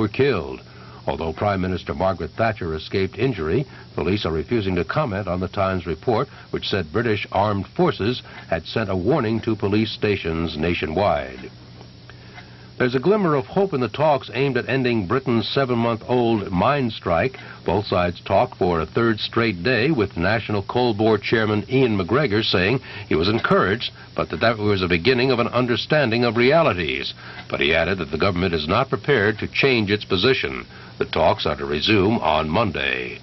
were killed. Although Prime Minister Margaret Thatcher escaped injury, police are refusing to comment on the Times report, which said British armed forces had sent a warning to police stations nationwide. There's a glimmer of hope in the talks aimed at ending Britain's 7-month-old mine strike. Both sides talked for a third straight day, with National Coal Board Chairman Ian McGregor saying he was encouraged, but that was a beginning of an understanding of realities. But he added that the government is not prepared to change its position. The talks are to resume on Monday.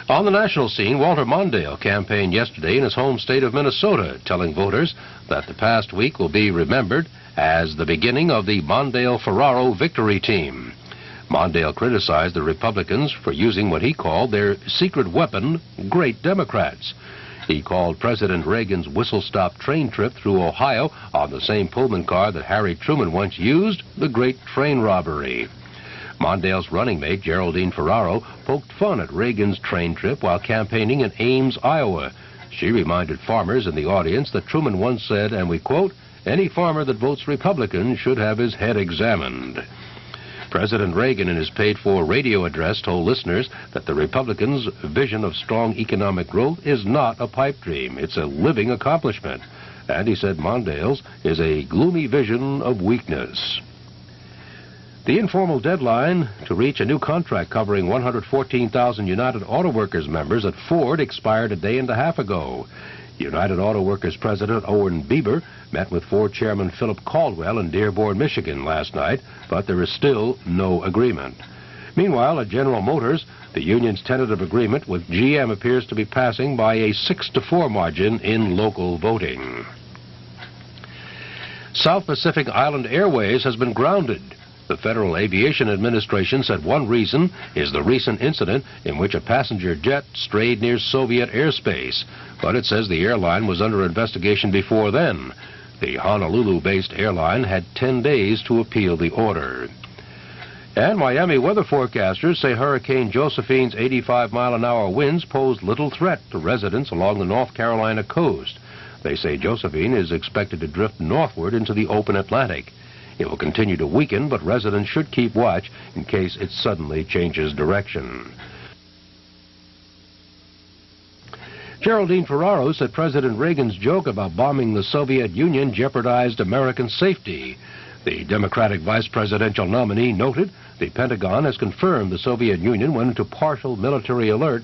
On the national scene, Walter Mondale campaigned yesterday in his home state of Minnesota, telling voters that the past week will be remembered as the beginning of the Mondale-Ferraro victory team. Mondale criticized the Republicans for using what he called their secret weapon, great Democrats. He called President Reagan's whistle-stop train trip through Ohio on the same Pullman car that Harry Truman once used the great train robbery. Mondale's running mate, Geraldine Ferraro, poked fun at Reagan's train trip while campaigning in Ames, Iowa. She reminded farmers in the audience that Truman once said, and we quote, "Any farmer that votes Republican should have his head examined." President Reagan, in his paid-for radio address, told listeners that the Republicans' vision of strong economic growth is not a pipe dream. It's a living accomplishment. And he said Mondale's is a gloomy vision of weakness. The informal deadline to reach a new contract covering 114,000 United Auto Workers members at Ford expired a day and a half ago. United Auto Workers President Owen Bieber met with Ford Chairman Philip Caldwell in Dearborn, Michigan last night, but there is still no agreement. Meanwhile, at General Motors, the union's tentative agreement with GM appears to be passing by a 6-4 margin in local voting. South Pacific Island Airways has been grounded. The Federal Aviation Administration said one reason is the recent incident in which a passenger jet strayed near Soviet airspace, but it says the airline was under investigation before then. The Honolulu-based airline had 10 days to appeal the order. And Miami weather forecasters say Hurricane Josephine's 85-mile-an-hour winds pose little threat to residents along the North Carolina coast. They say Josephine is expected to drift northward into the open Atlantic. It will continue to weaken, but residents should keep watch in case it suddenly changes direction. Geraldine Ferraro said President Reagan's joke about bombing the Soviet Union jeopardized American safety. The Democratic vice presidential nominee noted the Pentagon has confirmed the Soviet Union went into partial military alert